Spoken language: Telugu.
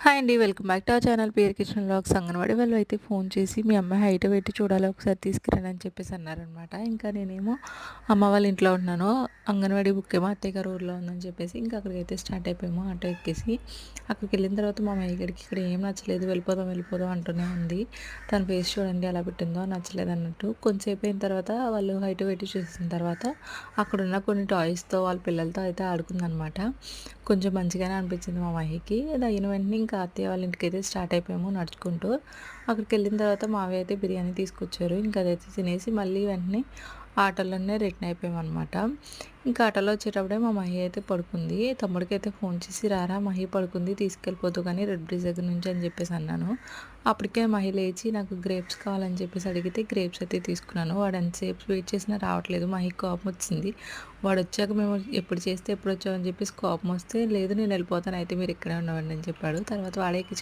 హాయ్ అండి. Welcome back to our channel పేరు కిచెన్ వ్లాగ్స్. అంగన్వాడీ వాళ్ళు అయితే ఫోన్ చేసి, "మీ అమ్మాయి హైట్ పెట్టి చూడాలి ఒకసారి తీసుకురండి" అని చెప్పేసి అన్నారనమాట. ఇంకా నేనేమో అమ్మ వాళ్ళ ఇంట్లో ఉంటున్నాను. అంగన్వాడీ బుక్ ఏమో అత్తయ్య గారి ఊర్లో ఉందని చెప్పేసి ఇంకా అక్కడికైతే స్టార్ట్ అయిపోయాము ఆటో ఎక్కేసి. అక్కడికి వెళ్ళిన తర్వాత మా అమ్మాయి గడికి ఇక్కడ ఏం నచ్చలేదు, వెళ్ళిపోదాం వెళ్ళిపోదాం అంటూనే ఉంది. తన ఫేస్ చూడండి ఎలా పెట్టిందో, నచ్చలేదు అన్నట్టు. కొంతసేపు అయిన తర్వాత వాళ్ళు హైట్ పెట్టి చూసిన తర్వాత అక్కడున్న కొన్ని టాయ్స్‌తో వాళ్ళ పిల్లలతో అయితే ఆడుకుందనమాట. కొంచెం మంచిగానే అనిపించింది మా మహికి. అది అయిన వెంటనే ఇంకా అత్తయ్య వాళ్ళ ఇంటికైతే స్టార్ట్ అయిపోయాము నడుచుకుంటూ. అక్కడికెళ్ళిన తర్వాత మావయ్య అయితే బిర్యానీ తీసుకొచ్చారు. ఇంకా అదైతే తినేసి మళ్ళీ వెంటనే ఆటోలోనే రిటర్న్ అయిపోయామనమాట. ఇంకా ఆటోలో వచ్చేటప్పుడే మా మహి అయితే పడుకుంది. తమ్ముడికైతే ఫోన్ చేసి, "రారా మహి పడుకుంది, తీసుకెళ్ళిపోదువు కానీ రెడ్ బ్రిడ్జ్ దగ్గర నుంచి" అని చెప్పేసి అన్నాను. అప్పటికే మహి లేచి నాకు గ్రేప్స్ కావాలని చెప్పేసి అడిగితే గ్రేప్స్ అయితే తీసుకున్నాను. వాడు ఎంతసేపు వెయిట్ చేసినా రావట్లేదు. మహికి కోపం వచ్చింది. వాడు వచ్చాక మేము ఎప్పుడు చేస్తే ఎప్పుడు వచ్చావు అని చెప్పేసి కోపం వస్తే, "లేదు నేను వెళ్ళిపోతాను, అయితే మీరు ఇక్కడే ఉండవండి" అని చెప్పాడు. తర్వాత వాడే